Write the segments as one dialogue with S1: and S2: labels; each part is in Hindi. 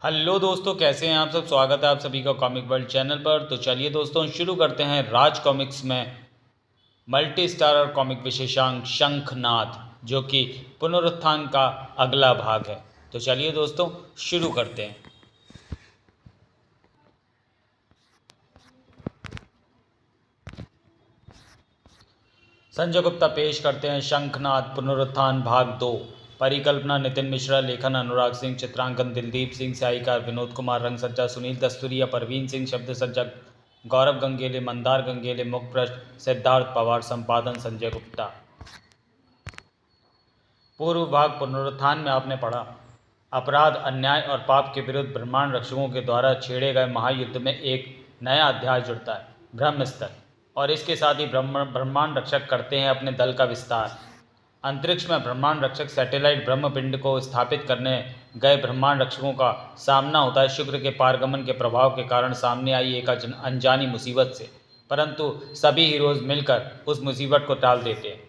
S1: हेलो दोस्तों, कैसे हैं आप सब। स्वागत है आप सभी का कॉमिक वर्ल्ड चैनल पर। तो चलिए दोस्तों, शुरू करते हैं राज कॉमिक्स में मल्टी स्टारर कॉमिक विशेषांक शंखनाद, जो कि पुनरुत्थान का अगला भाग है। तो चलिए दोस्तों, शुरू करते हैं। संजय गुप्ता पेश करते हैं शंखनाद पुनरुत्थान भाग 2। परिकल्पना नितिन मिश्रा, लेखन अनुराग सिंह, चित्रांकन दिलदीप सिंह, स्याहीकार विनोद कुमार, रंग सज्जा सुनील दस्तूरिया, परवीन सिंह, शब्द सज्जा गौरव गंगेले, मंदार गंगेले, मुखपृष्ठ सिद्धार्थ पवार, संपादन संजय गुप्ता। पूर्व भाग पुनरुत्थान में आपने पढ़ा, अपराध, अन्याय और पाप के विरुद्ध ब्रह्मांड रक्षकों के द्वारा छेड़े गए महायुद्ध में एक नया अध्याय जुड़ता है, ब्रह्मस्तर। और इसके साथ ही ब्रह्मांड रक्षक करते हैं अपने दल का विस्तार। अंतरिक्ष में ब्रह्मांड रक्षक सैटेलाइट ब्रह्मपिंड को स्थापित करने गए ब्रह्मांड रक्षकों का सामना होता है शुक्र के पारगमन के प्रभाव के कारण सामने आई एक अनजानी मुसीबत से, परंतु सभी हीरोज मिलकर उस मुसीबत को टाल देते हैं।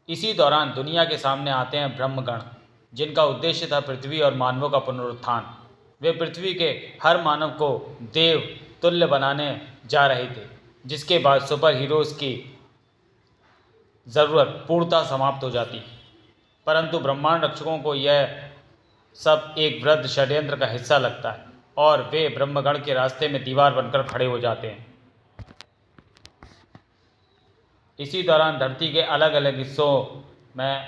S1: इसी दौरान दुनिया के सामने आते हैं ब्रह्मगण, जिनका उद्देश्य था पृथ्वी और मानवों का पुनरुत्थान। वे पृथ्वी के हर मानव को देव तुल्य बनाने जा रहे थे, जिसके बाद सुपर हीरोज की ज़रूरत पूर्णतः समाप्त हो जाती। परंतु ब्रह्मांड रक्षकों को यह सब एक वृद्ध षड्यंत्र का हिस्सा लगता है और वे ब्रह्मगण के रास्ते में दीवार बनकर खड़े हो जाते हैं। इसी दौरान धरती के अलग अलग हिस्सों में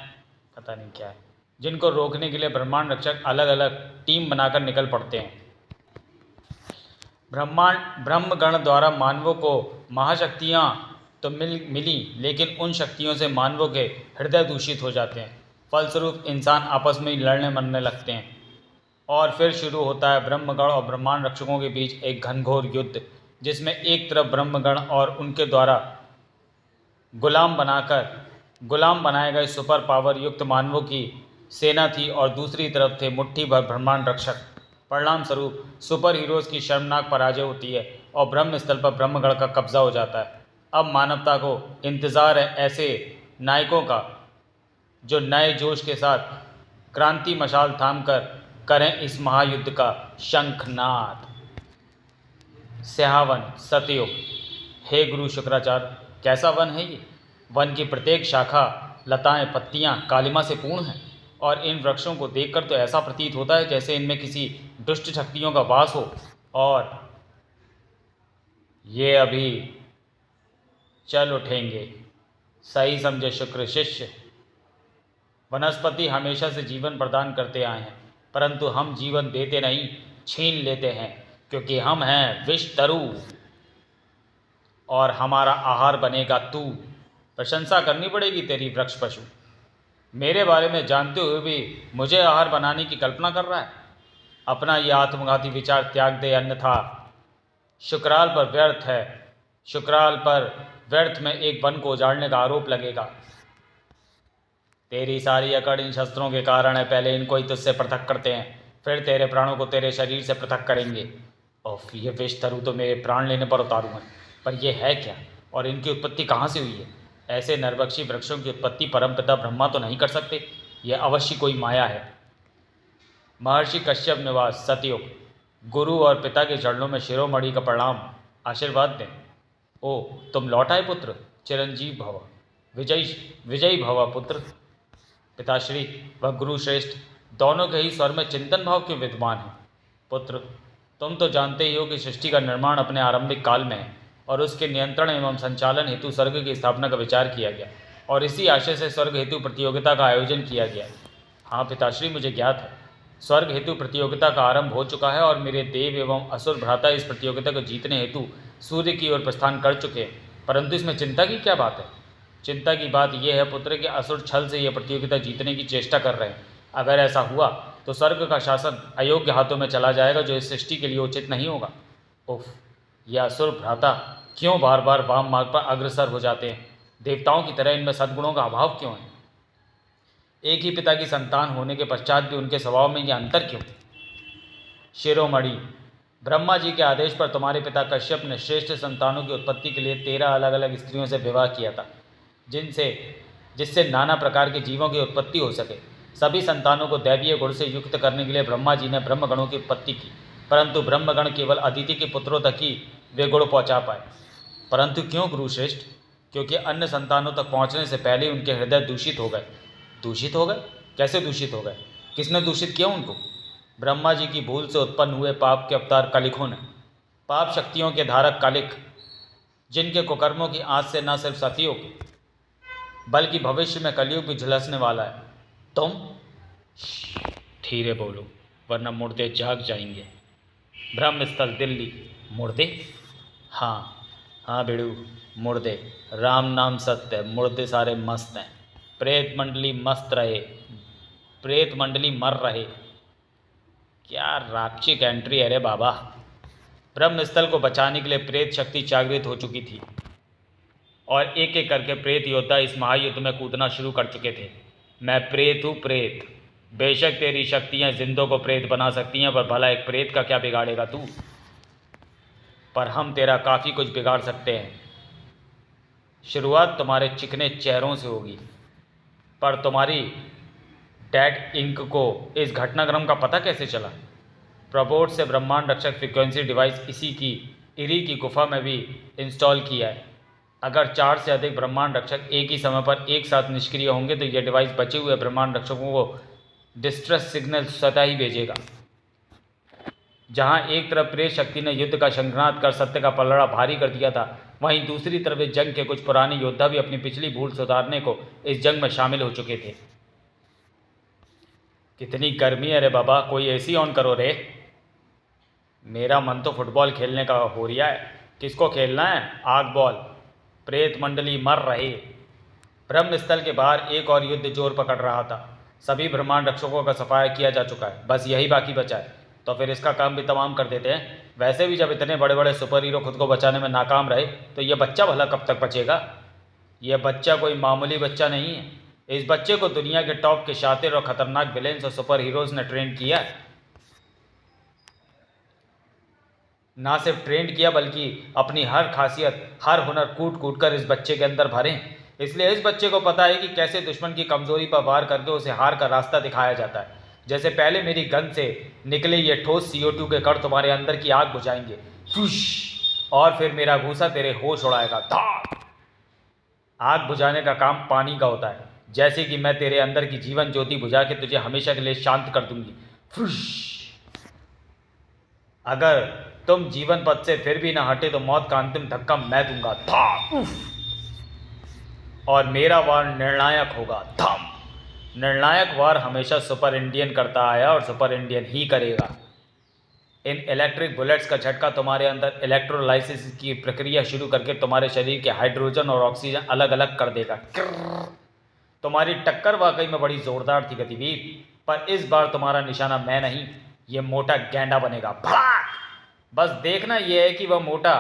S1: पता नहीं क्या है, जिनको रोकने के लिए ब्रह्मांड रक्षक अलग अलग टीम बनाकर निकल पड़ते हैं। ब्रह्मगण द्वारा मानवों को महाशक्तियाँ तो मिली, लेकिन उन शक्तियों से मानवों के हृदय दूषित हो जाते हैं। फलस्वरूप इंसान आपस में लड़ने मरने लगते हैं और फिर शुरू होता है ब्रह्मगण और ब्रह्मांड रक्षकों के बीच एक घनघोर युद्ध, जिसमें एक तरफ ब्रह्मगण और उनके द्वारा गुलाम बनाए गए सुपर पावर युक्त मानवों की सेना थी और दूसरी तरफ थे मुट्ठी भर ब्रह्मांड रक्षक। परिणाम स्वरूप सुपर हीरोज़ की शर्मनाक पराजय होती है और ब्रह्म स्थल पर ब्रह्मगढ़ का कब्जा हो जाता है। अब मानवता को इंतज़ार है ऐसे नायकों का जो नए जोश के साथ क्रांति मशाल थाम कर करें इस महायुद्ध का शंखनाद। स्याहवन सतयुग। हे गुरु शुक्राचार्य, कैसा वन है ये। वन की प्रत्येक शाखा, लताएं, पत्तियां कालिमा से पूर्ण हैं और इन वृक्षों को देखकर तो ऐसा प्रतीत होता है जैसे इनमें किसी दुष्ट शक्तियों का वास हो। और ये अभी चल उठेंगे, सही समझे शुक्र शिष्य। वनस्पति हमेशा से जीवन प्रदान करते आए हैं, परंतु हम जीवन देते नहीं, छीन लेते हैं, क्योंकि हम हैं विषतरु और हमारा आहार बनेगा तू। प्रशंसा करनी पड़ेगी तेरी वृक्ष पशु। मेरे बारे में जानते हुए भी मुझे आहार बनाने की कल्पना कर रहा है। अपना ये आत्मघाती विचार त्याग दे, अन्यथा शुक्राल पर व्यर्थ में एक वन को उजाड़ने का आरोप लगेगा। तेरी सारी अकड़ इन शस्त्रों के कारण है। पहले इनको ही तुझसे पृथक करते हैं, फिर तेरे प्राणों को तेरे शरीर से पृथक करेंगे। ओफ, ये विषतरु तो मेरे प्राण लेने पर उतारू हैं, पर यह है क्या और इनकी उत्पत्ति कहाँ से हुई है। ऐसे नरभक्षी वृक्षों की उत्पत्ति परमपिता ब्रह्मा तो नहीं कर सकते, यह अवश्य कोई माया है। महर्षि कश्यप निवास सतयुग। गुरु और पिता के चरणों में शिरोमणि का प्रणाम, आशीर्वाद दें। ओ, तुम लौट आए पुत्र, चिरंजीव भव, विजयी भव पुत्र। पिताश्री व गुरु श्रेष्ठ दोनों के ही स्वर में चिंतन भाव क्यों विद्यमान है। पुत्र, तुम तो जानते ही हो कि सृष्टि का निर्माण अपने आरंभिक काल में है और उसके नियंत्रण एवं संचालन हेतु स्वर्ग की स्थापना का विचार किया गया और इसी आशय से स्वर्ग हेतु प्रतियोगिता का आयोजन किया गया। हाँ पिताश्री, मुझे ज्ञात है। स्वर्ग हेतु प्रतियोगिता का आरंभ हो चुका है और मेरे देव एवं असुर भ्राता इस प्रतियोगिता को जीतने हेतु सूर्य की ओर प्रस्थान कर चुके हैं, परंतु इसमें चिंता की क्या बात है। चिंता की बात यह है पुत्र कि असुर छल से यह प्रतियोगिता जीतने की चेष्टा कर रहे हैं। अगर ऐसा हुआ तो स्वर्ग का शासन अयोग्य हाथों में चला जाएगा, जो इस सृष्टि के लिए उचित नहीं होगा। उफ, यह असुर भ्राता क्यों बार बार वाम मार्ग पर अग्रसर हो जाते हैं। देवताओं की तरह इनमें सद्गुणों का अभाव क्यों है। एक ही पिता की संतान होने के पश्चात भी उनके स्वभाव में यह अंतर क्यों। शिरोमणि, ब्रह्मा जी के आदेश पर तुम्हारे पिता कश्यप ने श्रेष्ठ संतानों की उत्पत्ति के लिए 13 अलग अलग स्त्रियों से विवाह किया था, जिससे नाना प्रकार के जीवों की उत्पत्ति हो सके। सभी संतानों को दैवीय गुण से युक्त करने के लिए ब्रह्मा जी ने ब्रह्मगणों की उत्पत्ति की, परंतु ब्रह्मगण केवल अदिति के पुत्रों तक ही वे गुण पहुँचा पाए। परंतु क्यों गुरुश्रेष्ठ? क्योंकि अन्य संतानों तक पहुँचने से पहले उनके हृदय दूषित हो गए। दूषित हो गए? कैसे दूषित हो गए? किसने दूषित किया उनको? ब्रह्मा जी की भूल से उत्पन्न हुए पाप के अवतार कलिकों ने। पाप शक्तियों के धारक कलिक, जिनके कुकर्मों की आँच से न सिर्फ सतयुग बल्कि भविष्य में कलयुग भी झुलसने वाला है। तुम धीरे बोलो, वरना मुर्दे जाग जाएंगे। ब्रह्मस्थल दिल्ली, मुर्दे? हाँ हाँ बेड़ू, मुर्दे। राम नाम सत्य है, मुर्दे सारे मस्त हैं। प्रेत मंडली मस्त रहे, प्रेत मंडली मर रहे। क्या राक्षिक एंट्री है रे बाबा। ब्रह्मस्थल को बचाने के लिए प्रेत शक्ति जागृत हो चुकी थी और एक एक करके प्रेत योद्धा इस महायुद्ध में कूदना शुरू कर चुके थे। मैं प्रेत हूँ, प्रेत। बेशक तेरी शक्तियाँ जिंदों को प्रेत बना सकती हैं, पर भला एक प्रेत का क्या बिगाड़ेगा तू? पर हम तेरा काफ़ी कुछ बिगाड़ सकते हैं। शुरुआत तुम्हारे चिकने चेहरों से होगी, पर तुम्हारी डेड इंक को इस घटनाक्रम का पता कैसे चला? प्रपोर्ट से ब्रह्मांड रक्षक फ्रीक्वेंसी डिवाइस इसी की इरी की गुफा में भी इंस्टॉल किया है। अगर 4 से अधिक ब्रह्मांड रक्षक एक ही समय पर एक साथ निष्क्रिय होंगे तो यह डिवाइस बचे हुए ब्रह्मांड रक्षकों को डिस्ट्रेस सिग्नल स्वतः ही भेजेगा। जहां एक तरफ प्रेत शक्ति ने युद्ध का शंखनाद कर सत्य का पलड़ा भारी कर दिया था, वहीं दूसरी तरफ इस जंग के कुछ पुराने योद्धा भी अपनी पिछली भूल सुधारने को इस जंग में शामिल हो चुके थे। कितनी गर्मी है रे बाबा, कोई एसी ऑन करो रे। मेरा मन तो फुटबॉल खेलने का हो रहा है। किसको खेलना है? आग बॉल। प्रेत मंडली मर रहे। ब्रह्मस्थल के बाहर एक और युद्ध जोर पकड़ रहा था। सभी ब्रह्मांड रक्षकों का सफाया किया जा चुका है, बस यही बाकी बचा है। तो फिर इसका काम भी तमाम कर देते हैं। वैसे भी जब इतने बड़े बड़े सुपर हीरो खुद को बचाने में नाकाम रहे तो यह बच्चा भला कब तक बचेगा? यह बच्चा कोई मामूली बच्चा नहीं है। इस बच्चे को दुनिया के टॉप के शातिर और खतरनाक विलेंस और सुपर हीरोज ने ट्रेन किया। ना सिर्फ ट्रेंड किया बल्कि अपनी हर खासियत, हर हुनर कूट कूट कर इस बच्चे के अंदर भरे। इसलिए इस बच्चे को पता है कि कैसे दुश्मन की कमजोरी पर वार करके उसे हार का रास्ता दिखाया जाता है। जैसे पहले मेरी गन से निकले ये ठोस CO2 के कण तुम्हारे अंदर की आग बुझाएंगे, और फिर मेरा घूसा तेरे होश उड़ाएगा। आग बुझाने का काम पानी का होता है, जैसे कि मैं तेरे अंदर की जीवन ज्योति बुझा के तुझे हमेशा के लिए शांत कर दूंगी। अगर तुम जीवन पथ से फिर भी ना हटे तो मौत का अंतिम धक्का मैं दूंगा। और मेरा वार निर्णायक होगा। निर्णायक वार हमेशा सुपर इंडियन करता आया और सुपर इंडियन ही करेगा। इन इलेक्ट्रिक बुलेट्स का झटका तुम्हारे अंदर इलेक्ट्रोलाइसिस की प्रक्रिया शुरू करके तुम्हारे शरीर के हाइड्रोजन और ऑक्सीजन अलग अलग कर देगा। तुम्हारी टक्कर वाकई में बड़ी जोरदार थी गतिवीर, पर इस बार तुम्हारा निशाना मैं नहीं, ये मोटा गैंडा बनेगा। भाग! बस देखना यह है कि वह मोटा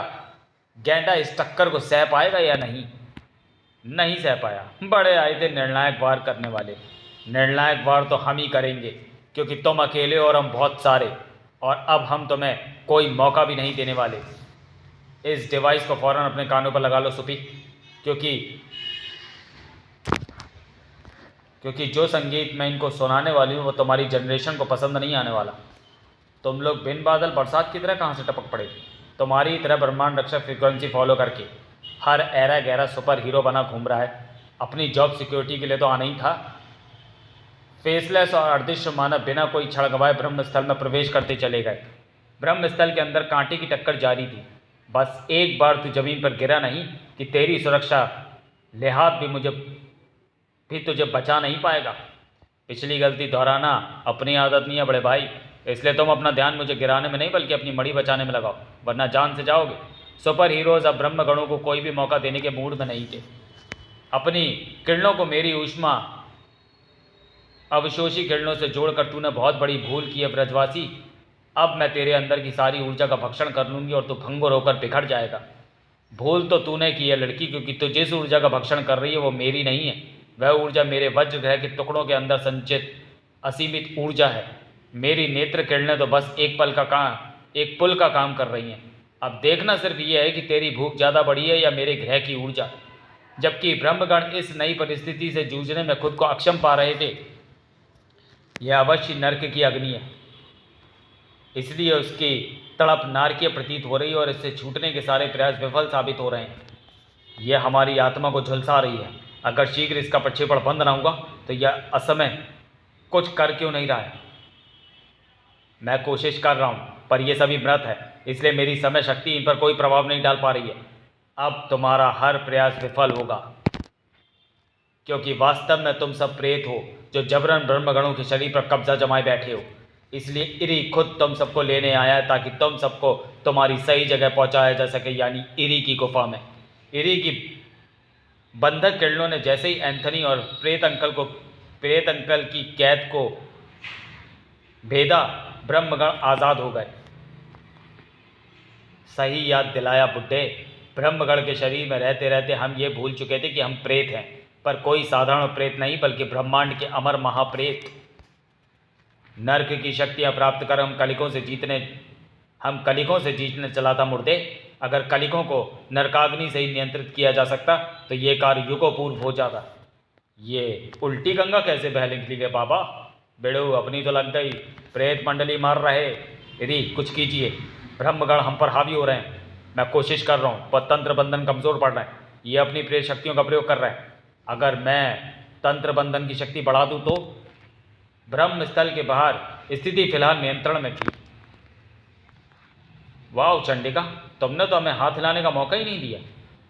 S1: गैंडा इस टक्कर को सह पाएगा या नहीं। नहीं सह पाया। बड़े आए थे निर्णायक वार करने वाले। निर्णायक वार तो हम ही करेंगे, क्योंकि तुम अकेले और हम बहुत सारे, और अब हम तुम्हें कोई मौका भी नहीं देने वाले। इस डिवाइस को फौरन अपने कानों पर लगा लो सुपी, क्योंकि जो संगीत मैं इनको सुनाने वाली हूँ वो तुम्हारी जनरेशन को पसंद नहीं आने वाला। तुम लोग बिन बादल बरसात की तरह कहाँ से टपक पड़े? तुम्हारी तरह ब्रह्मांड रक्षक फ्रीक्वेंसी फॉलो करके हर ऐरा गहरा सुपर हीरो बना घूम रहा है। अपनी जॉब सिक्योरिटी के लिए तो आना ही था। फेसलेस और अदृश्य मानव बिना कोई छड़ गवाए ब्रह्मस्थल में प्रवेश करते चले गए। ब्रह्मस्थल के अंदर कांटे की टक्कर जारी थी। बस एक बार तू जमीन पर गिरा नहीं कि तेरी सुरक्षा लिहाज भी तुझे बचा नहीं पाएगा। पिछली गलती दोहराना अपनी आदत नहीं है बड़े भाई, इसलिए तुम अपना ध्यान मुझे गिराने में नहीं बल्कि अपनी मड़ी बचाने में लगाओ, वरना जान से जाओगे। सुपर हीरोज अब ब्रह्मगणों को कोई भी मौका देने के मूड में नहीं थे। अपनी किरणों को मेरी ऊष्मा अवशोषी किरणों से जोड़कर तूने बहुत बड़ी भूल की है ब्रजवासी। अब मैं तेरे अंदर की सारी ऊर्जा का भक्षण कर लूँगी और तू भंगुर होकर बिखर जाएगा। भूल तो तूने की है लड़की, क्योंकि तू जिस ऊर्जा का भक्षण कर रही है वो मेरी नहीं है। वह ऊर्जा मेरे वज्र ग्रह के टुकड़ों के अंदर संचित असीमित ऊर्जा है। मेरी नेत्र किरणें तो बस एक पुल का काम कर रही हैं। अब देखना सिर्फ ये है कि तेरी भूख ज़्यादा बढ़ी है या मेरे ग्रह की ऊर्जा। जबकि ब्रह्मगण इस नई परिस्थिति से जूझने में खुद को अक्षम पा रहे थे, यह अवश्य नर्क की अग्नि है, इसलिए उसकी तड़प नारकीय प्रतीत हो रही है और इससे छूटने के सारे प्रयास विफल साबित हो रहे हैं। यह हमारी आत्मा को झुलसा रही है। अगर शीघ्र इसका प्रक्षेपण बंद ना हुआ तो यह असमय कुछ कर क्यों नहीं रहा है? मैं कोशिश कर रहा हूँ, पर यह सभी मृत है, इसलिए मेरी समय शक्ति इन पर कोई प्रभाव नहीं डाल पा रही है। अब तुम्हारा हर प्रयास विफल होगा, क्योंकि वास्तव में तुम सब प्रेत हो जो जबरन ब्रह्मगणों के शरीर पर कब्जा जमाए बैठे हो। इसलिए इरी खुद तुम सबको लेने आया है ताकि तुम सबको तुम्हारी सही जगह पहुंचाया जा सके, यानी इरी की गुफा में। इरी की बंधक किरणों ने जैसे ही एंथनी और प्रेत अंकल की कैद को भेदा, ब्रह्मगण आज़ाद हो गए। सही याद दिलाया बुड्ढे। ब्रह्मगण के शरीर में रहते रहते हम ये भूल चुके थे कि हम प्रेत हैं, पर कोई साधारण प्रेत नहीं, बल्कि ब्रह्मांड के अमर महाप्रेत। नर्क की शक्तियाँ प्राप्त कर हम कलिकों से जीतने चला था मुर्दे। अगर कलिकों को नरकाग्नि से ही नियंत्रित किया जा सकता तो ये कार्य युगों पूर्व हो जाता। ये उल्टी गंगा कैसे बह निकली रे बाबा? बेड़ो अपनी तो लग गई, प्रेत मंडली मार रहे। यदि कुछ कीजिए, ब्रह्मगण हम पर हावी हो रहे हैं। मैं कोशिश कर रहा हूँ, पर तंत्र बंधन कमज़ोर पड़ रहे हैं। ये अपनी प्रेत शक्तियों का प्रयोग कर रहे हैं। अगर मैं तंत्र बंधन की शक्ति बढ़ा दूँ तो? ब्रह्म स्थल के बाहर स्थिति फिलहाल नियंत्रण में थी। वाह चंडिका, तुमने तो हमें हाथ हिलाने का मौका ही नहीं दिया।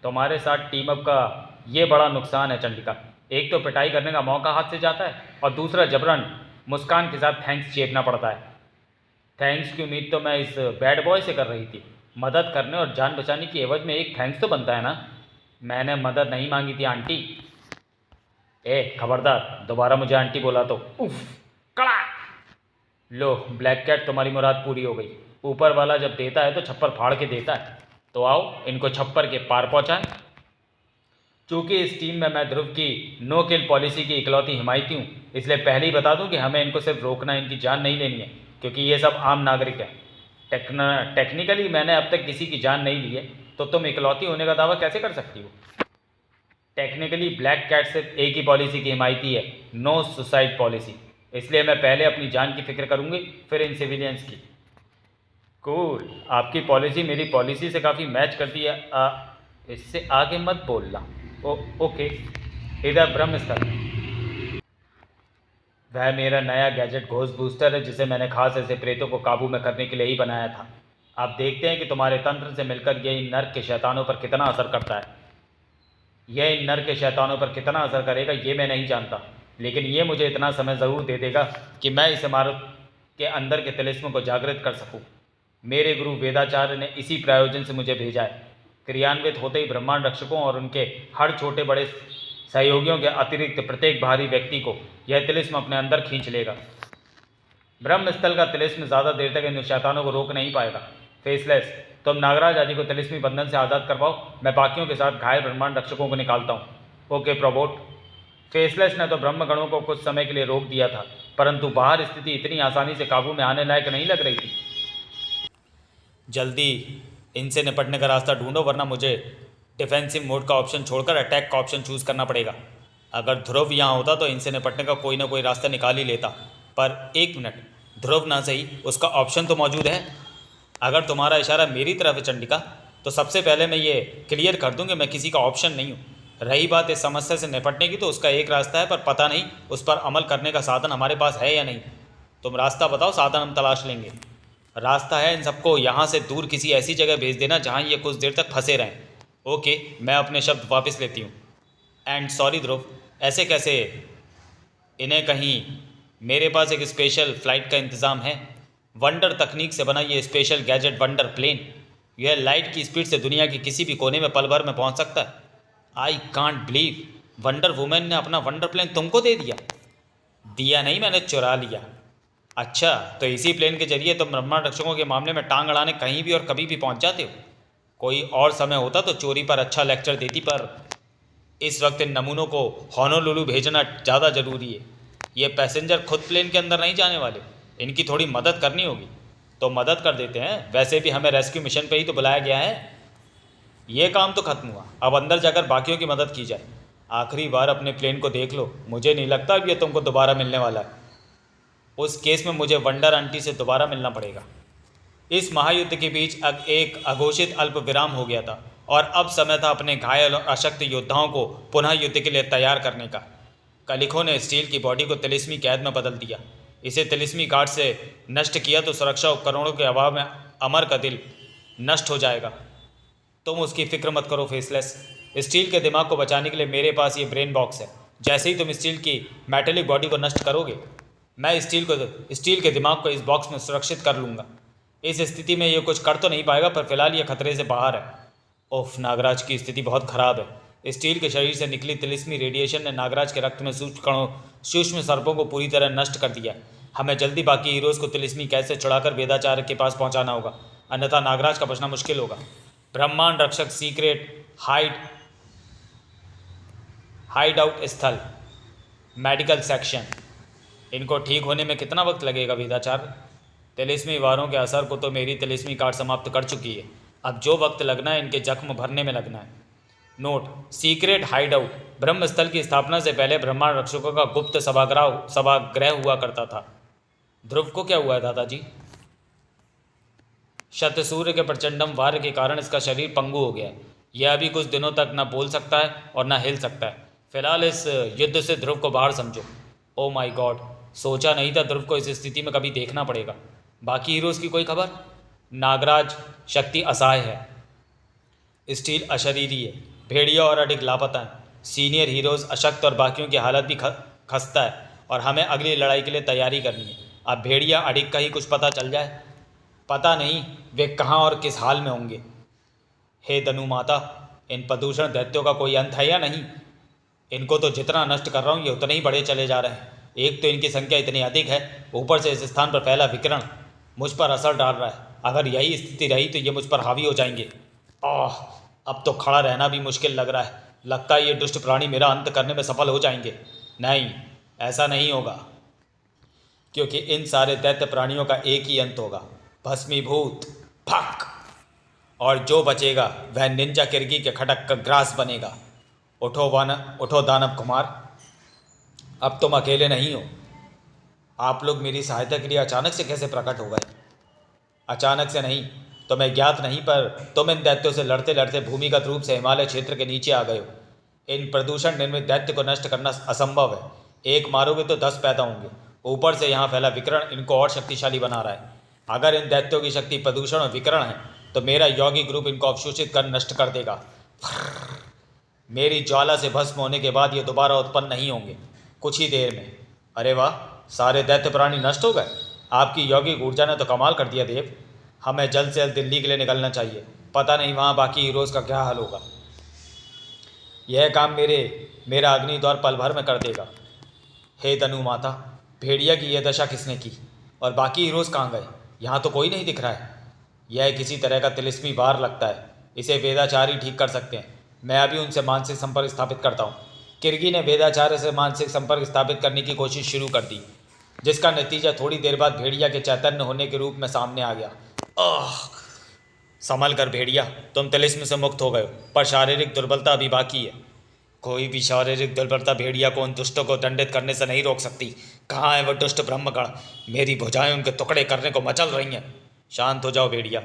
S1: तुम्हारे साथ टीम अप का ये बड़ा नुकसान है चंडिका। एक तो पिटाई करने का मौका हाथ से जाता है, और दूसरा जबरन मुस्कान के साथ थैंक्स चेपना पड़ता है। थैंक्स की उम्मीद तो मैं इस बैड बॉय से कर रही थी। मदद करने और जान बचाने की एवज में एक थैंक्स तो बनता है ना। मैंने मदद नहीं मांगी थी आंटी। ए खबरदार, दोबारा मुझे आंटी बोला तो उफ कड़ा। लो ब्लैक कैट, तुम्हारी मुराद पूरी हो गई। ऊपर वाला जब देता है तो छप्पर फाड़ के देता है। तो आओ इनको छप्पर के पार पहुंचाएं। चूँकि इस टीम में मैं ध्रुव की नो किल पॉलिसी की इकलौती हिमायती हूँ, इसलिए पहले ही बता दूं कि हमें इनको सिर्फ रोकना, इनकी जान नहीं लेनी है, क्योंकि ये सब आम नागरिक हैं। टेक्निकली मैंने अब तक किसी की जान नहीं ली है, तो तुम इकलौती होने का दावा कैसे कर सकती हो? टेक्निकली ब्लैक कैट सिर्फ एक ही पॉलिसी की हिमायती है, नो सुसाइड पॉलिसी। इसलिए मैं पहले अपनी जान की फिक्र करूँगी, फिर इन सिविलियंस की। कूल, आपकी पॉलिसी मेरी पॉलिसी से काफ़ी मैच करती है। इससे आगे मत बोलना। ओके। इधर ब्रह्मस्थल, वह मेरा नया गैजेट घोस्ट बूस्टर है, जिसे मैंने खास ऐसे प्रेतों को काबू में करने के लिए ही बनाया था। आप देखते हैं कि तुम्हारे तंत्र से मिलकर यह इन नर्क के शैतानों पर कितना असर करता है। यह इन नर्क के शैतानों पर कितना असर करेगा ये मैं नहीं जानता, लेकिन ये मुझे इतना समय ज़रूर दे देगा कि मैं इस इमारत के अंदर के तिलिस्म को जागृत कर सकूँ। मेरे गुरु वेदाचार्य ने इसी प्रयोजन से मुझे भेजा है। क्रियान्वित होते ही ब्रह्मांड रक्षकों और उनके हर छोटे बड़े सहयोगियों के अतिरिक्त प्रत्येक बाहरी व्यक्ति को यह तिलिस्म अपने अंदर खींच लेगा। ब्रह्मस्थल का तिलिस्म ज़्यादा देर तक इन शैतानों को रोक नहीं पाएगा। फेसलेस, तुम नागराज आदि को तिलिस्मी बंधन से आज़ाद करवाओ, मैं बाकियों के साथ घायल ब्रह्मांड रक्षकों को निकालता हूँ। ओके प्रोबोट। फेसलेस ने तो ब्रह्मगणों को कुछ समय के लिए रोक दिया था, परंतु बाहर स्थिति इतनी आसानी से काबू में आने लायक नहीं लग रही थी। जल्दी इनसे निपटने का रास्ता ढूंढो, वरना मुझे डिफेंसिव मोड का ऑप्शन छोड़कर अटैक का ऑप्शन चूज़ करना पड़ेगा। अगर ध्रुव यहाँ होता तो इनसे निपटने का कोई ना कोई रास्ता निकाल ही लेता, पर एक मिनट, ध्रुव ना सही, उसका ऑप्शन तो मौजूद है। अगर तुम्हारा इशारा मेरी तरफ है चंडिका, तो सबसे पहले मैं ये क्लियर कर दूँ कि मैं किसी का ऑप्शन नहीं हूँ। रही बात इस समस्या से निपटने की, तो उसका एक रास्ता है, पर पता नहीं उस पर अमल करने का साधन हमारे पास है या नहीं। तुम रास्ता बताओ, साधन हम तलाश लेंगे। रास्ता है इन सबको यहाँ से दूर किसी ऐसी जगह भेज देना जहाँ ये कुछ देर तक फंसे रहें। ओके, मैं अपने शब्द वापस लेती हूँ। एंड सॉरी ध्रुव, ऐसे कैसे? इन्हें कहीं मेरे पास एक स्पेशल फ़्लाइट का इंतज़ाम है। वंडर तकनीक से बना ये स्पेशल गैजेट वंडर प्लेन, यह लाइट की स्पीड से दुनिया के किसी भी कोने में पल भर में पहुँच सकता है। I can't believe, wonder women ने अपना वंडर प्लेन तुमको दे दिया? दिया नहीं, मैंने चुरा लिया। अच्छा, तो इसी प्लेन के जरिए तुम ब्रह्मांड रक्षकों के मामले में टांग अड़ाने कहीं भी और कभी भी पहुंच जाते हो। कोई और समय होता तो चोरी पर अच्छा लेक्चर देती, पर इस वक्त इन नमूनों को होनोलुलु भेजना ज़्यादा ज़रूरी है। ये पैसेंजर खुद प्लेन के अंदर नहीं जाने वाले, इनकी थोड़ी मदद करनी होगी। तो मदद कर देते हैं, वैसे भी हमें रेस्क्यू मिशन पे ही तो बुलाया गया है। ये काम तो खत्म हुआ, अब अंदर जाकर बाकियों की मदद की जाए। आखिरी बार अपने प्लेन को देख लो, मुझे नहीं लगता अब ये तुमको दोबारा मिलने वाला है। उस केस में मुझे वंडर आंटी से दोबारा मिलना पड़ेगा। इस महायुद्ध के बीच एक अघोषित अल्प विराम हो गया था और अब समय था अपने घायल और अशक्त योद्धाओं को पुनः युद्ध के लिए तैयार करने का। कलिखों ने स्टील की बॉडी को तिलिस्मी कैद में बदल दिया। इसे तिलिस्मी गार्ड से नष्ट किया तो सुरक्षा उपकरणों के अभाव में अमर का दिल नष्ट हो जाएगा। तुम उसकी फिक्र मत करो फेसलेस। स्टील के दिमाग को बचाने के लिए मेरे पास ये ब्रेन बॉक्स है। जैसे ही तुम स्टील की मेटेलिक बॉडी को नष्ट करोगे, मैं स्टील के दिमाग को इस बॉक्स में सुरक्षित कर लूँगा। इस स्थिति में ये कुछ कर तो नहीं पाएगा, पर फिलहाल ये खतरे से बाहर है। ओफ, नागराज की स्थिति बहुत खराब है। स्टील के शरीर से निकली तिलिस्मी रेडिएशन ने नागराज के रक्त में सूक्ष्म सर्पों को पूरी तरह नष्ट कर दिया। हमें जल्दी बाकी हीरोज़ को तिलिस्मी कैद से छुड़ाकर वेदाचार्य के पास पहुंचाना होगा, अन्यथा नागराज का बचना मुश्किल होगा। ब्रह्मांड रक्षक सीक्रेट हाइड आउट स्थल, मेडिकल सेक्शन। इनको ठीक होने में कितना वक्त लगेगा वेदाचार्य? तिलिस्मी वारों के असर को तो मेरी तिलिस्मी कार्ड समाप्त कर चुकी है। अब जो वक्त लगना है इनके जख्म भरने में लगना है। नोट: सीक्रेट हाइड आउट ब्रह्मस्थल की स्थापना से पहले ब्रह्मांड रक्षकों का गुप्त सभागृह हुआ करता था। ध्रुव को क्या हुआ है दादाजी? शतसूर्य के प्रचंडम वार के कारण इसका शरीर पंगु हो गया है। यह अभी कुछ दिनों तक न बोल सकता है और न हिल सकता है। फिलहाल इस युद्ध से ध्रुव को बाहर समझो। ओ माय गॉड, सोचा नहीं था ध्रुव को इस स्थिति में कभी देखना पड़ेगा। बाकी हीरोज़ की कोई खबर? नागराज शक्ति असहाय है, स्टील अशरीरी है, भेड़िया और अडिग लापता हैं, सीनियर हीरोज़ अशक्त और बाकियों की हालत भी खस्ता है और हमें अगली लड़ाई के लिए तैयारी करनी है। अब भेड़िया अडिग का ही कुछ पता चल जाए, पता नहीं वे कहाँ और किस हाल में होंगे। हे धनु माता, इन प्रदूषण दैत्यों का कोई अंत है या नहीं? इनको तो जितना नष्ट कर रहा हूँ ये उतने ही बड़े चले जा रहे हैं। एक तो इनकी संख्या इतनी अधिक है, ऊपर से इस स्थान पर फैला विकिरण मुझ पर असर डाल रहा है। अगर यही स्थिति रही तो ये मुझ पर हावी हो जाएंगे। अब तो खड़ा रहना भी मुश्किल लग रहा है। लगता है ये दुष्ट प्राणी मेरा अंत करने में सफल हो जाएंगे। नहीं, ऐसा नहीं होगा, क्योंकि इन सारे दैत्य प्राणियों का एक ही अंत होगा, भस्मीभूत, फक। और जो बचेगा वह निंजा किरगी के खटक का ग्रास बनेगा। उठो दानव कुमार, अब तुम अकेले नहीं हो। आप लोग मेरी सहायता के लिए अचानक से कैसे प्रकट हो गए? अचानक से नहीं, तुम्हें ज्ञात नहीं, पर तुम इन दैत्यों से लड़ते लड़ते भूमिगत रूप से हिमालय क्षेत्र के नीचे आ गए हो। इन प्रदूषण निर्मित दैत्य को नष्ट करना असंभव है। एक मारोगे तो 10 पैदा होंगे। ऊपर से यहाँ फैला विकिरण इनको और शक्तिशाली बना रहा है। अगर इन दैत्यों की शक्ति प्रदूषण और विकिरण है तो मेरा यौगिक ग्रुप इनको अवशोषित कर नष्ट कर देगा। मेरी ज्वाला से भस्म होने के बाद ये दोबारा उत्पन्न नहीं होंगे, कुछ ही देर में। अरे वाह, सारे दैत्य प्राणी नष्ट हो गए। आपकी यौगिक ऊर्जा ने तो कमाल कर दिया देव। हमें जल्द से जल्द दिल्ली के लिए निकलना चाहिए। पता नहीं वहाँ बाकी हीरोज़ का क्या हाल होगा। यह काम मेरा अग्नि दौर पल भर में कर देगा। हे तनु माता, भेड़िया की यह दशा किसने की? और बाकी हीरोज़ कहाँ गए? यहाँ तो कोई नहीं दिख रहा है। यह किसी तरह का तिलिस्मी वार लगता है। इसे वेदाचार्य ठीक कर सकते हैं। मैं अभी उनसे मानसिक संपर्क स्थापित करता हूँ। किरगी ने वेदाचार्य से मानसिक संपर्क स्थापित करने की कोशिश शुरू कर दी, जिसका नतीजा थोड़ी देर बाद भेड़िया के चैतन्य होने के रूप में सामने आ गया। संभल कर भेड़िया, तुम तिलिस्म से मुक्त हो गए हो, पर शारीरिक दुर्बलता अभी बाकी है। कोई भी शारीरिक दुर्बलता भेड़िया को उन दुष्टों को दंडित करने से नहीं रोक सकती। कहाँ है वह दुष्ट ब्रह्मगण? मेरी भुजाएं उनके टुकड़े करने को मचल रही हैं। शांत हो जाओ भेड़िया,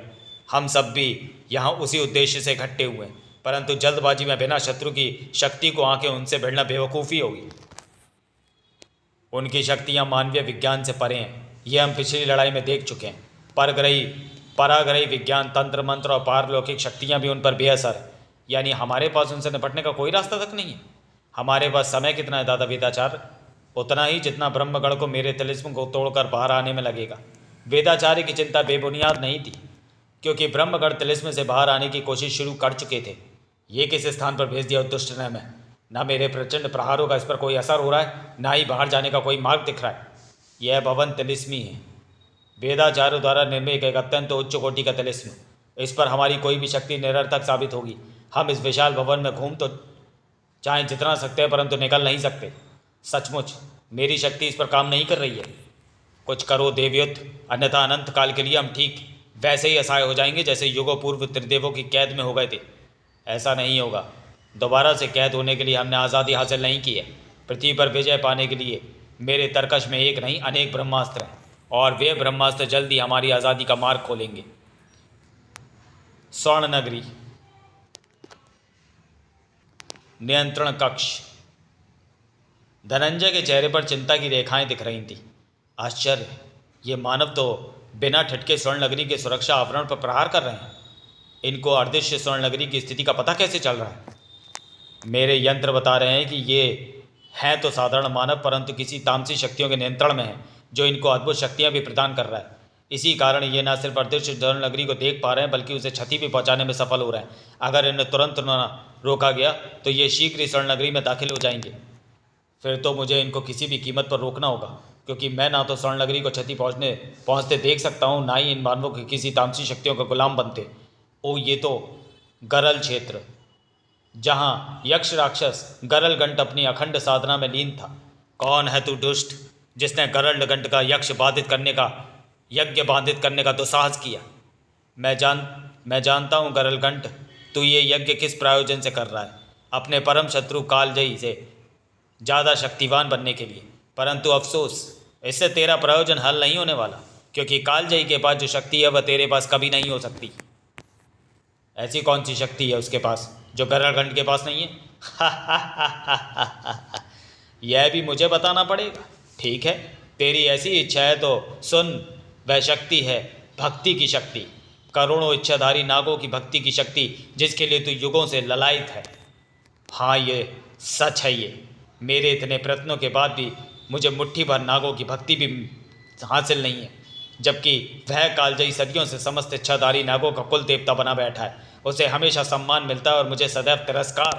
S1: हम सब भी यहाँ उसी उद्देश्य से इकट्ठे हुए हैं, परंतु जल्दबाजी में बिना शत्रु की शक्ति को आके उनसे भिड़ना बेवकूफ़ी होगी। उनकी शक्तियाँ मानवीय विज्ञान से परे हैं, ये हम पिछली लड़ाई में देख चुके हैं। पराग्रही विज्ञान, तंत्र मंत्र और पारलौकिक शक्तियाँ भी उन पर बेअसर है। यानी हमारे पास उनसे निपटने का कोई रास्ता तक नहीं है। हमारे पास समय कितना है दादा वेदाचार्य? उतना ही जितना ब्रह्मगढ़ को मेरे तिलिस्म को तोड़कर बाहर आने में लगेगा। वेदाचार्य की चिंता बेबुनियाद नहीं थी, क्योंकि ब्रह्मगढ़ तिलिस्म से बाहर आने की कोशिश शुरू कर चुके थे। ये किस स्थान पर भेज दिया दुष्ट ने हमें? ना मेरे प्रचंड प्रहारों का इस पर कोई असर हो रहा है, ना ही बाहर जाने का कोई मार्ग दिख रहा है। यह भवन तिलिस्मी है, वेदाचार्य द्वारा निर्मित एक अत्यंत उच्च कोटि का तिलिस्म। इस पर हमारी कोई भी शक्ति निरर्थक साबित होगी। हम इस विशाल भवन में घूम तो चाहे जितना सकते हैं, परंतु निकल नहीं सकते। सचमुच मेरी शक्ति इस पर काम नहीं कर रही है। कुछ करो देवयुद्ध, अन्यथा अनंत काल के लिए हम ठीक वैसे ही असहाय हो जाएंगे जैसे युगों पूर्व त्रिदेवों की कैद में हो गए थे। ऐसा नहीं होगा। दोबारा से कैद होने के लिए हमने आज़ादी हासिल नहीं की है। पृथ्वी पर विजय पाने के लिए मेरे तरकश में एक नहीं अनेक ब्रह्मास्त्र हैं और वे ब्रह्मास्त्र जल्दी हमारी आज़ादी का मार्ग खोलेंगे। स्वर्ण नगरी, नियंत्रण कक्ष। धनंजय के चेहरे पर चिंता की रेखाएं दिख रही थीं। आश्चर्य, ये मानव तो बिना ठटके स्वर्ण नगरी के सुरक्षा आवरण पर प्रहार कर रहे हैं। इनको अदृश्य स्वर्ण नगरी की स्थिति का पता कैसे चल रहा है? मेरे यंत्र बता रहे हैं कि ये हैं तो साधारण मानव, परंतु किसी तामसी शक्तियों के नियंत्रण में हैं जो इनको अद्भुत शक्तियां भी प्रदान कर रहा है। इसी कारण ये न सिर्फ अदृश्य स्वर्ण नगरी को देख पा रहे हैं बल्कि उसे क्षति भी पहुंचाने में सफल हो रहे हैं। अगर इन्हें तुरंत न रोका गया तो ये शीघ्र ही स्वर्ण नगरी में दाखिल हो जाएंगे। फिर तो मुझे इनको किसी भी कीमत पर रोकना होगा, क्योंकि मैं ना तो स्वर्ण नगरी को क्षति पहुंचते देख सकता हूं, ना ही इन मानवों के किसी तामसी शक्तियों का गुलाम बनते। ओ, ये तो गरल क्षेत्र, जहां यक्ष राक्षस गरलगंट अपनी अखंड साधना में लीन था। कौन है तू दुष्ट, जिसने गरलगंट का यज्ञ बाधित करने का दुस्साहस किया? मैं जानता हूं गरलगंट, तू ये यज्ञ किस प्रयोजन से कर रहा है। अपने परम शत्रु कालजयी से ज़्यादा शक्तिवान बनने के लिए। परंतु अफसोस, इससे तेरा प्रयोजन हल नहीं होने वाला, क्योंकि कालजयी के पास जो शक्ति है वह तेरे पास कभी नहीं हो सकती। ऐसी कौन सी शक्ति है उसके पास जो गरलगंट के पास नहीं है? यह भी मुझे बताना पड़ेगा। ठीक है, तेरी ऐसी इच्छा है तो सुन। वह शक्ति है भक्ति की शक्ति, करोड़ों इच्छाधारी नागों की भक्ति की शक्ति, जिसके लिए तू युगों से ललायित है। हाँ, ये सच है। ये मेरे इतने प्रयत्नों के बाद भी मुझे मुट्ठी भर नागों की भक्ति भी हासिल नहीं है, जबकि वह कालजयी सदियों से समस्त इच्छाधारी नागों का कुल देवता बना बैठा है। उसे हमेशा सम्मान मिलता है और मुझे सदैव तिरस्कार।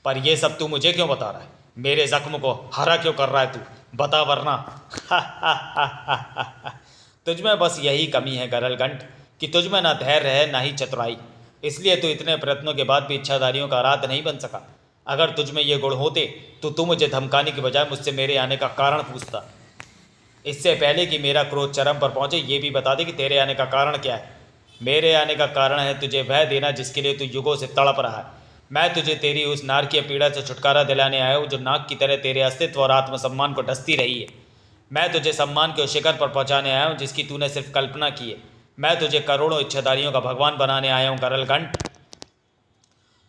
S1: पर यह सब तू मुझे क्यों बता रहा है? मेरे जख्म को हरा क्यों कर रहा है तू? बता वरना। तुझमें बस यही कमी है गरलगंट कि तुझमें ना धैर्य है ना ही चतुराई। इसलिए तू इतने प्रयत्नों के बाद भी इच्छाधारियों का आराध्य नहीं बन सका। अगर तुझमें ये गुण होते तो तू मुझे धमकाने के बजाय मुझसे मेरे आने का कारण पूछता। इससे पहले कि मेरा क्रोध चरम पर पहुंचे, ये भी बता दे कि तेरे आने का कारण क्या है। मेरे आने का कारण है तुझे वह देना जिसके लिए तू युगों से तड़प रहा है। मैं तुझे तेरी उस नारकीय पीड़ा से छुटकारा दिलाने आया हूँ जो नाग की तरह तेरे अस्तित्व और आत्मसम्मान को डसती रही है। मैं तुझे सम्मान के उस शिखर पर पहुँचाने आया हूँ जिसकी तूने सिर्फ कल्पना की है। मैं तुझे करोड़ों इच्छाधारियों का भगवान बनाने आया हूँ गरलगंट।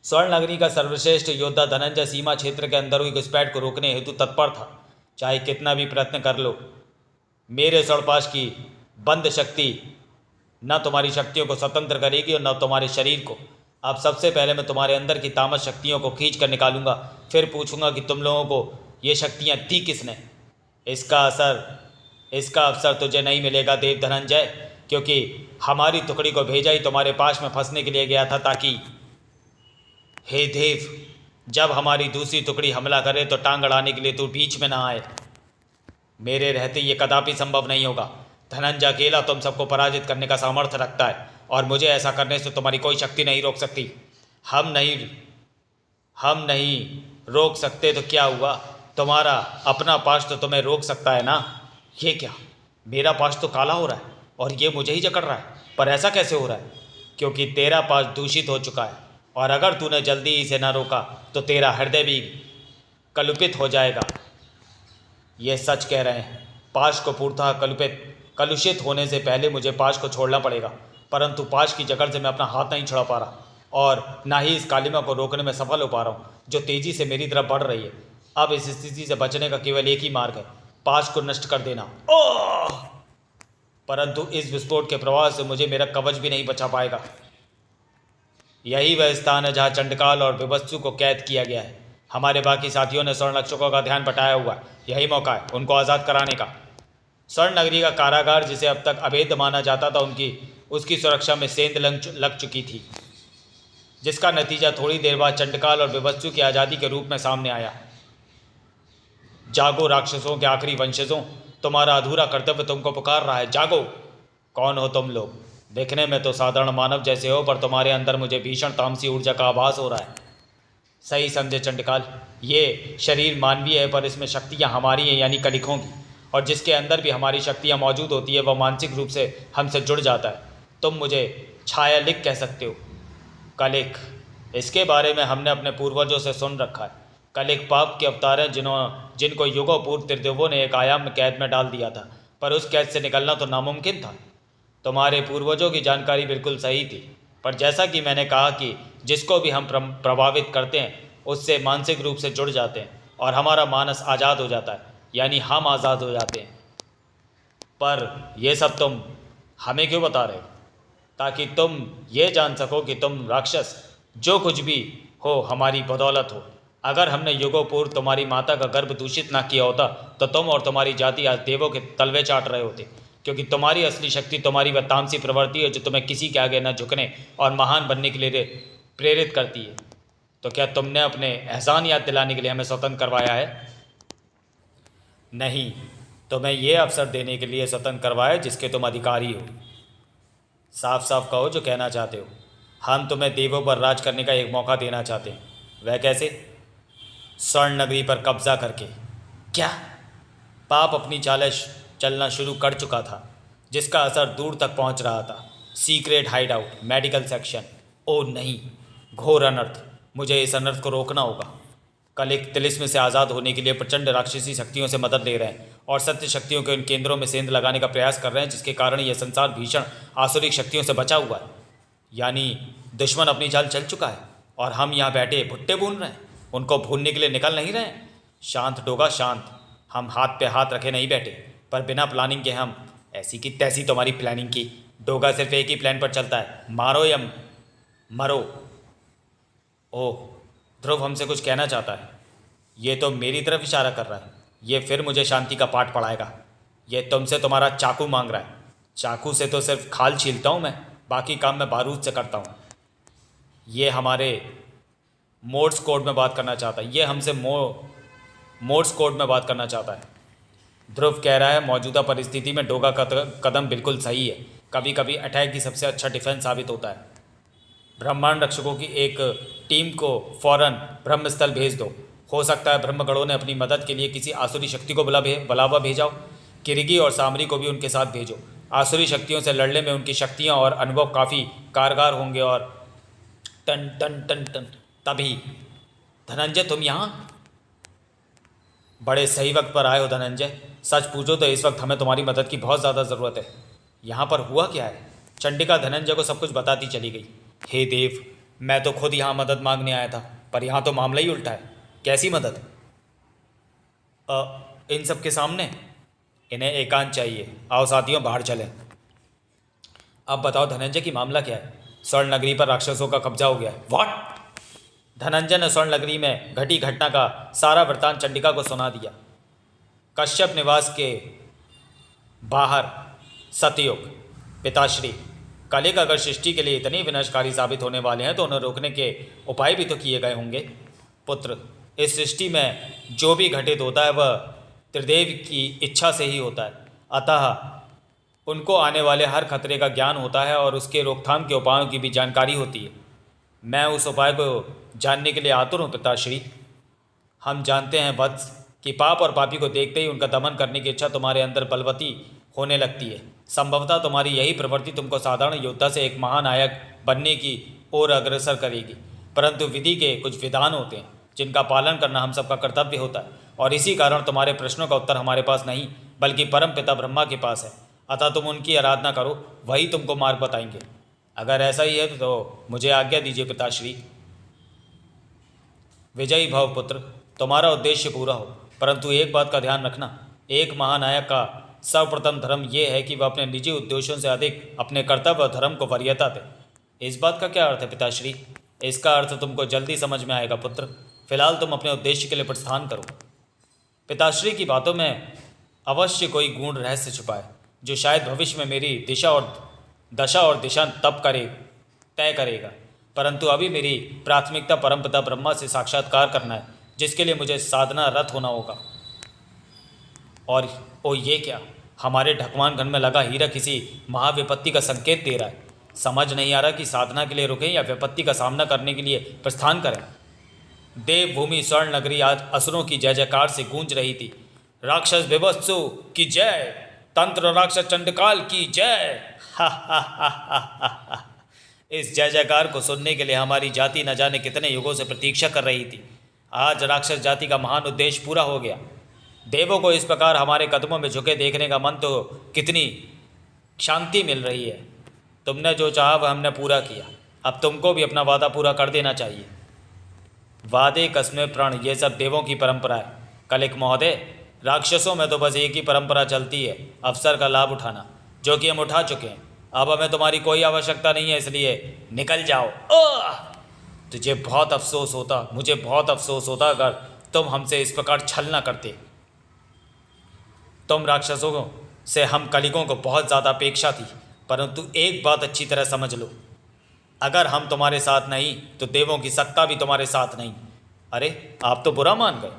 S1: स्वर्ण नगरी का सर्वश्रेष्ठ योद्धा धनंजय सीमा क्षेत्र के अंदर हुई घुसपैठ को रोकने हेतु तत्पर था। चाहे कितना भी प्रयत्न कर लो, मेरे स्वर्ण की बंद शक्ति न तुम्हारी शक्तियों को स्वतंत्र करेगी और न तुम्हारे शरीर को। अब सबसे पहले मैं तुम्हारे अंदर की तामस शक्तियों को खींच कर निकालूंगा, फिर पूछूंगा कि तुम लोगों को ये शक्तियाँ दी किसने। इसका अवसर तुझे नहीं मिलेगा देव धनंजय, क्योंकि हमारी टुकड़ी को भेजा ही तुम्हारे पास में फंसने के लिए गया था, ताकि हे देव, जब हमारी दूसरी टुकड़ी हमला करे तो टांग अड़ाने के लिए तू बीच में ना आए। मेरे रहते ये कदापि संभव नहीं होगा। धनंजय अकेला तुम सबको पराजित करने का सामर्थ्य रखता है और मुझे ऐसा करने से तुम्हारी कोई शक्ति नहीं रोक सकती। हम नहीं रोक सकते तो क्या हुआ? तुम्हारा अपना पाश तो तुम्हें रोक सकता है ना। ये क्या, मेरा पाश तो काला हो रहा है और ये मुझे ही जकड़ रहा है। पर ऐसा कैसे हो रहा है? क्योंकि तेरा पाश दूषित हो चुका है और अगर तूने जल्दी इसे ना रोका तो तेरा हृदय भी कलुषित हो जाएगा। ये सच कह रहे हैं। पाश को पूर्णतः कलुषित होने से पहले मुझे पाश को छोड़ना पड़ेगा, परंतु पाश की जकड़ से मैं अपना हाथ नहीं छुड़ा पा रहा और ना ही इस कालिमा को रोकने में सफल हो पा रहा हूँ, जो तेज़ी से मेरी तरफ बढ़ रही है। अब इस स्थिति से बचने का केवल एक ही मार्ग है, पाश को नष्ट कर देना। ओह! परंतु इस विस्फोट के प्रभाव से मुझे मेरा कवच भी नहीं बचा पाएगा। यही वह स्थान है जहाँ चंडकाल और विवत्सु को कैद किया गया है। हमारे बाकी साथियों ने स्वर्ण रक्षकों का ध्यान बटाया हुआ है। यही मौका है उनको आज़ाद कराने का। स्वर्ण नगरी का कारागार, जिसे अब तक अभेद माना जाता था, उसकी सुरक्षा में सेंध लग चुकी थी, जिसका नतीजा थोड़ी देर बाद चंडकाल और विवत्सु की आज़ादी के रूप में सामने आया। जागो राक्षसों के आखिरी वंशजों, तुम्हारा अधूरा कर्तव्य तुमको पुकार रहा है। जागो। कौन हो तुम लोग? देखने में तो साधारण मानव जैसे हो, पर तुम्हारे अंदर मुझे भीषण तामसी ऊर्जा का आभास हो रहा है। सही समझे चंडकाल, ये शरीर मानवीय है पर इसमें शक्तियाँ हमारी हैं, यानी कलिकों की, और जिसके अंदर भी हमारी शक्तियाँ मौजूद होती है वह मानसिक रूप से हमसे जुड़ जाता है। तुम मुझे छायालिक कह सकते हो। कलिक, इसके बारे में हमने अपने पूर्वजों से सुन रखा है। कल एक पाप के अवतार हैं जिनको युगों पूर्व त्रिदेवों ने एक आयाम में कैद में डाल दिया था, पर उस कैद से निकलना तो नामुमकिन था। तुम्हारे पूर्वजों की जानकारी बिल्कुल सही थी, पर जैसा कि मैंने कहा कि जिसको भी हम प्रभावित करते हैं उससे मानसिक रूप से जुड़ जाते हैं और हमारा मानस आज़ाद हो जाता है, यानी हम आज़ाद हो जाते हैं। पर यह सब तुम हमें क्यों बता रहे हो? ताकि तुम ये जान सको कि तुम राक्षस जो कुछ भी हो हमारी बदौलत हो। अगर हमने युगों पूर्व तुम्हारी माता का गर्भ दूषित ना किया होता तो तुम और तुम्हारी जाति आज देवों के तलवे चाट रहे होते, क्योंकि तुम्हारी असली शक्ति तुम्हारी वह तामसी प्रवृत्ति है जो तुम्हें किसी के आगे न झुकने और महान बनने के लिए प्रेरित करती है। तो क्या तुमने अपने एहसान याद दिलाने के लिए हमें स्वतंत्र करवाया है? नहीं, तुम्हें यह अवसर देने के लिए स्वतंत्र करवाया जिसके तुम अधिकारी हो। साफ साफ कहो जो कहना चाहते हो। हम तुम्हें देवों पर राज करने का एक मौका देना चाहते हैं। वह कैसे? स्वर्ण नगरी पर कब्जा करके। क्या? पाप अपनी चाल चलना शुरू कर चुका था, जिसका असर दूर तक पहुंच रहा था। Secret hideout, medical section. ओ नहीं, घोर अनर्थ। मुझे इस अनर्थ को रोकना होगा। कल एक तिलिस्म से आज़ाद होने के लिए प्रचंड राक्षसी शक्तियों से मदद ले रहे हैं और सत्य शक्तियों के इन केंद्रों में सेंध लगाने का प्रयास कर रहे हैं, जिसके कारण यह संसार भीषण आसुरिक शक्तियों से बचा हुआ है। यानी दुश्मन अपनी चाल चल चुका है और हम यहाँ बैठे भुट्टे भून रहे हैं, उनको भूनने के लिए निकल नहीं रहे हैं। शांत डोगा शांत, हम हाथ पे हाथ रखे नहीं बैठे, पर बिना प्लानिंग के हम ऐसी की तैसी तुम्हारी प्लानिंग की। डोगा सिर्फ एक ही प्लान पर चलता है, मारो या मरो। ओह, ध्रुव हमसे कुछ कहना चाहता है। ये तो मेरी तरफ इशारा कर रहा है। ये फिर मुझे शांति का पाठ पढ़ाएगा। ये तुमसे तुम्हारा चाकू मांग रहा है। चाकू से तो सिर्फ खाल छीलता हूँ मैं, बाकी काम मैं बारूद से करता हूँ। ये हमारे मोर्स कोड में बात करना चाहता है। ये हमसे मोर्स कोड में बात करना चाहता है। ध्रुव कह रहा है मौजूदा परिस्थिति में डोगा का कदम बिल्कुल सही है। कभी कभी अटैक ही सबसे अच्छा डिफेंस साबित होता है। ब्रह्मांड रक्षकों की एक टीम को फौरन ब्रह्मस्थल भेज दो। हो सकता है ब्रह्मगढ़ों ने अपनी मदद के लिए किसी आसुरी शक्ति को बुलावा भेजाओ। किरगी और सामरी को भी उनके साथ भेजो। आसुरी शक्तियों से लड़ने में उनकी शक्तियाँ और अनुभव काफ़ी कारगर होंगे। और टन टन टन टन तभी धनंजय, तुम यहाँ बड़े सही वक्त पर आए हो धनंजय। सच पूछो तो इस वक्त हमें तुम्हारी मदद की बहुत ज़्यादा ज़रूरत है। यहाँ पर हुआ क्या है? चंडिका धनंजय को सब कुछ बताती चली गई। हे देव, मैं तो खुद यहाँ मदद मांगने आया था, पर यहाँ तो मामला ही उल्टा है। कैसी मदद? इन सब के सामने इन्हें एकांत चाहिए। आओ साथियों, बाहर चलें। अब बताओ धनंजय की मामला क्या है? स्वर्ण नगरी पर राक्षसों का कब्जा हो गया है। व्हाट? धनंजय ने स्वर्ण नगरी में घटी घटना का सारा वृत्तांत चंडिका को सुना दिया। कश्यप निवास के बाहर सतयुग। पिताश्री, कलिक अगर सृष्टि के लिए इतने विनाशकारी साबित होने वाले हैं तो उन्हें रोकने के उपाय भी तो किए गए होंगे। पुत्र, इस सृष्टि में जो भी घटित होता है वह त्रिदेव की इच्छा से ही होता है, अतः उनको आने वाले हर खतरे का ज्ञान होता है और उसके रोकथाम के उपायों की भी जानकारी होती है। मैं उस उपाय को जानने के लिए आतुर हूँ पिताश्री। हम जानते हैं वत्स कि पाप और पापी को देखते ही उनका दमन करने की इच्छा तुम्हारे अंदर बलवती होने लगती है। संभवतः तुम्हारी यही प्रवृत्ति तुमको साधारण योद्धा से एक महानायक बनने की ओर अग्रसर करेगी, परंतु विधि के कुछ विधान होते हैं जिनका पालन करना हम सबका कर्तव्य होता है, और इसी कारण तुम्हारे प्रश्नों का उत्तर हमारे पास नहीं बल्कि परम पिता ब्रह्मा के पास है। अतः तुम उनकी आराधना करो, वही तुमको मार्ग बताएंगे। अगर ऐसा ही है तो मुझे आज्ञा दीजिए पिताश्री। विजयी भव पुत्र, तुम्हारा उद्देश्य पूरा हो, परंतु एक बात का ध्यान रखना। एक महानायक का सर्वप्रथम धर्म यह है कि वह अपने निजी उद्देश्यों से अधिक अपने कर्तव्य और धर्म को वरीयता दे। इस बात का क्या अर्थ है पिताश्री? इसका अर्थ तुमको जल्दी समझ में आएगा पुत्र। फिलहाल तुम अपने उद्देश्य के लिए प्रस्थान करो। पिताश्री की बातों में अवश्य कोई गूढ़ रहस्य छुपा है, जो शायद भविष्य में मेरी दशा और दिशा तय करेगा, परंतु अभी मेरी प्राथमिकता परमपिता ब्रह्मा से साक्षात्कार करना है, जिसके लिए मुझे साधना रत होना होगा। और ओ ये क्या, हमारे ढकवान घन में लगा हीरा किसी महाविपत्ति का संकेत दे रहा है। समझ नहीं आ रहा कि साधना के लिए रुकें या विपत्ति का सामना करने के लिए प्रस्थान करें। देवभूमि स्वर्ण नगरी आज असुरों की जय जयकार से गूंज रही थी। राक्षस विवत्सु की जय, तंत्र राक्षस चंडकाल की जय। हा हा हा हा हा हा। इस जय जयकार को सुनने के लिए हमारी जाति न जाने कितने युगों से प्रतीक्षा कर रही थी। आज राक्षस जाति का महान उद्देश्य पूरा हो गया। देवों को इस प्रकार हमारे कदमों में झुके देखने का मन तो कितनी शांति मिल रही है। तुमने जो चाहा वह हमने पूरा किया, अब तुमको भी अपना वादा पूरा कर देना चाहिए। वादे, कस्में, प्रण, ये सब देवों की परंपरा है। कलिक महोदय, राक्षसों में तो बस एक ही परंपरा चलती है, अवसर का लाभ उठाना, जो कि हम उठा चुके हैं। अब हमें तुम्हारी कोई आवश्यकता नहीं है, इसलिए निकल जाओ। मुझे बहुत अफसोस होता अगर तुम हमसे इस प्रकार छल न करते। तुम राक्षसों से हम कलिकों को बहुत ज़्यादा अपेक्षा थी, परंतु एक बात अच्छी तरह समझ लो, अगर हम तुम्हारे साथ नहीं तो देवों की सत्ता भी तुम्हारे साथ नहीं। अरे, आप तो बुरा मान गए।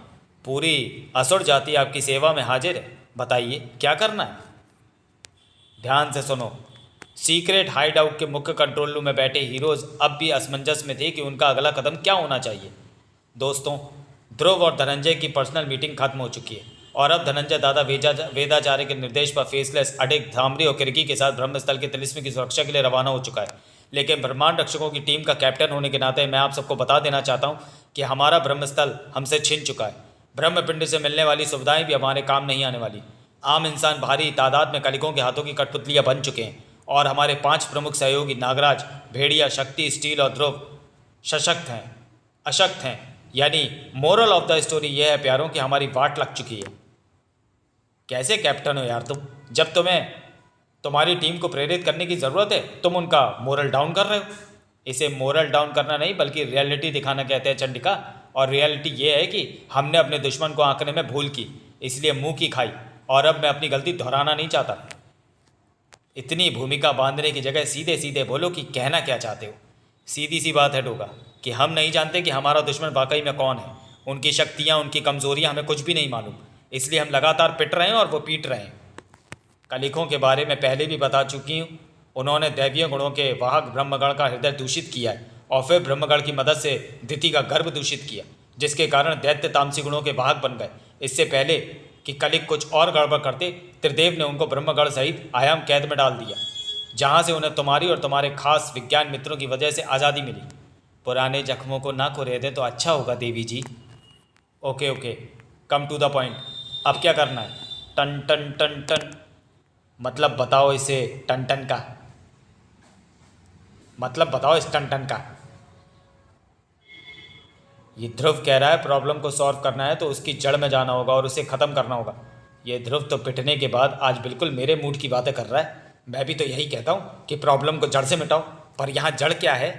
S1: पूरी असुर जाति आपकी सेवा में हाजिर है, बताइए क्या करना है। ध्यान से सुनो। सीक्रेट हाइड आउट के मुख्य कंट्रोल रूम में बैठे हीरोज अब भी असमंजस में थे कि उनका अगला कदम क्या होना चाहिए। दोस्तों, ध्रुव और धनंजय की पर्सनल मीटिंग खत्म हो चुकी है और अब धनंजय दादा वेदाचार्य के निर्देश पर फेसलेस, अडिग, धामरी और किरकी के साथ ब्रह्मस्थल के तिलिस्म की सुरक्षा के लिए रवाना हो चुका है। लेकिन ब्रह्मांड रक्षकों की टीम का कैप्टन होने के नाते मैं आप सबको बता देना चाहता हूँ कि हमारा ब्रह्मस्थल हमसे छिन चुका है। ब्रह्मपिंड से मिलने वाली सुविधाएं भी हमारे काम नहीं आने वाली। आम इंसान भारी तादाद में कलिकों के हाथों की कठपुतलियाँ बन चुके हैं और हमारे 5 प्रमुख सहयोगी नागराज, भेड़िया, शक्ति, स्टील और ध्रुव अशक्त हैं। यानी मोरल ऑफ द स्टोरी यह है प्यारों कि हमारी वाट लग चुकी है। कैसे कैप्टन हो यार तुम? जब तुम्हें तुम्हारी टीम को प्रेरित करने की ज़रूरत है तुम उनका मोरल डाउन कर रहे हो। इसे मोरल डाउन करना नहीं बल्कि रियलिटी दिखाना कहते हैं चंडिका। और रियलिटी ये है कि हमने अपने दुश्मन को आंकने में भूल की, इसलिए मुंह की खाई, और अब मैं अपनी गलती दोहराना नहीं चाहता। इतनी भूमिका बांधने की जगह सीधे सीधे बोलो कि कहना क्या चाहते हो। सीधी सी बात है डोगा कि हम नहीं जानते कि हमारा दुश्मन वाकई में कौन है। उनकी शक्तियाँ, उनकी कमजोरियाँ हमें कुछ भी नहीं मालूम, इसलिए हम लगातार पिट रहे हैं और वो पीट रहे हैं। कलिकों के बारे में पहले भी बता चुकी हूँ। उन्होंने दैवीय गुणों के वाहक ब्रह्मगण का हृदय दूषित किया है और फिर ब्रह्मगण की मदद से दिति का गर्भ दूषित किया, जिसके कारण दैत्य तामसी गुणों के वाहक बन गए। इससे पहले कि कलिक कुछ और गड़बड़ करते, त्रिदेव ने उनको ब्रह्मगण सहित आयाम कैद में डाल दिया, जहाँ से उन्हें तुम्हारी और तुम्हारे खास विज्ञान मित्रों की वजह से आज़ादी मिली। पुराने जख्मों को ना कुरेद दे तो अच्छा होगा देवी जी। Okay, come to the point. अब क्या करना है? टन टन टन टन मतलब बताओ इसे टन टन का मतलब बताओ इस टन टन का। ये ध्रुव कह रहा है प्रॉब्लम को सॉल्व करना है तो उसकी जड़ में जाना होगा और उसे ख़त्म करना होगा। ये ध्रुव तो पिटने के बाद आज बिल्कुल मेरे मूड की बातें कर रहा है। मैं भी तो यही कहता हूँ कि प्रॉब्लम को जड़ से मिटाओ, पर यहाँ जड़ क्या है?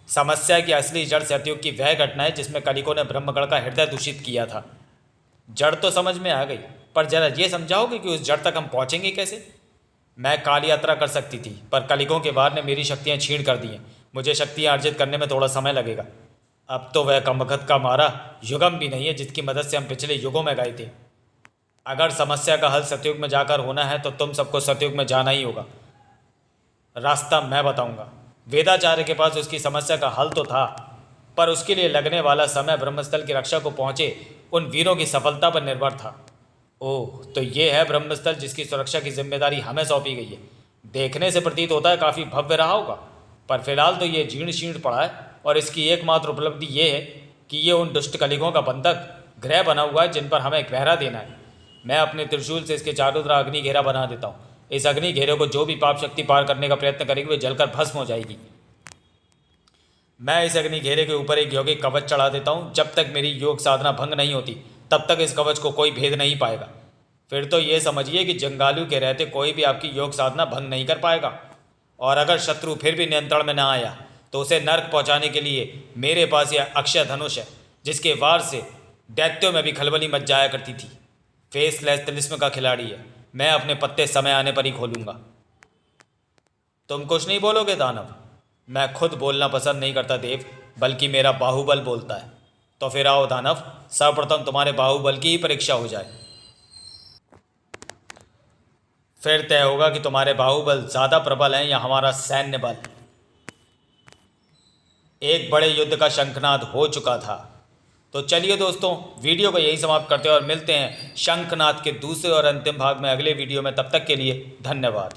S1: समस्या की असली जड़ सतयुग की वह घटना है जिसमें कलिकों ने ब्रह्मगढ़ का हृदय दूषित किया था। जड़ तो समझ में आ गई, पर जरा ये समझाओगे कि उस जड़ तक हम पहुँचेंगे कैसे? मैं काल यात्रा कर सकती थी, पर कलिकों के वार ने मेरी शक्तियाँ छीन कर दी हैं। मुझे शक्तियाँ अर्जित करने में थोड़ा समय लगेगा। अब तो वह कमबख्त का मारा युगम भी नहीं है जिसकी मदद से हम पिछले युगों में गए थे। अगर समस्या का हल सतयुग में जाकर होना है तो तुम सबको सतयुग में जाना ही होगा। रास्ता मैं बताऊंगा। वेदाचार्य के पास उसकी समस्या का हल तो था, पर उसके लिए लगने वाला समय ब्रह्मस्थल की रक्षा को पहुँचे उन वीरों की सफलता पर निर्भर था। ओह, तो ये है ब्रह्मस्थल जिसकी सुरक्षा की जिम्मेदारी हमें सौंपी गई है। देखने से प्रतीत होता है काफ़ी भव्य रहा होगा, पर फिलहाल तो ये जीर्ण शीर्ण पड़ा है और इसकी एकमात्र उपलब्धि ये है कि ये उन दुष्ट कलिकों का बंधक ग्रह बना हुआ है जिन पर हमें पहरा देना है। मैं अपने त्रिशूल से इसके चारों तरफ अग्नि घेरा बना देता हूँ। इस अग्नि घेरे को जो भी पाप शक्ति पार करने का प्रयत्न करेगी वे जलकर भस्म हो जाएगी। मैं इस अग्नि घेरे के ऊपर एक यौगिक कवच चढ़ा देता हूँ। जब तक मेरी योग साधना भंग नहीं होती तब तक इस कवच को कोई भेद नहीं पाएगा। फिर तो ये समझिए कि जंगालू के रहते कोई भी आपकी योग साधना भंग नहीं कर पाएगा। और अगर शत्रु फिर भी नियंत्रण में ना आया तो उसे नर्क पहुंचाने के लिए मेरे पास यह अक्षय धनुष है, जिसके वार से दैत्यों में भी खलबली मच जाया करती थी। फेसलेस तिलिस्म का खिलाड़ी है। मैं अपने पत्ते समय आने पर ही खोलूंगा। तुम कुछ नहीं बोलोगे दानव? मैं खुद बोलना पसंद नहीं करता देव, बल्कि मेरा बाहुबल बोलता है। तो फिर आओ दानव, सर्वप्रथम तुम्हारे बाहुबल की ही परीक्षा हो जाए। फिर तय होगा कि तुम्हारे बाहुबल ज़्यादा प्रबल हैं या हमारा सैन्य बल। एक बड़े युद्ध का शंखनाद हो चुका था। तो चलिए दोस्तों, वीडियो को यही समाप्त करते हैं और मिलते हैं शंखनाद के दूसरे और अंतिम भाग में अगले वीडियो में। तब तक के लिए धन्यवाद।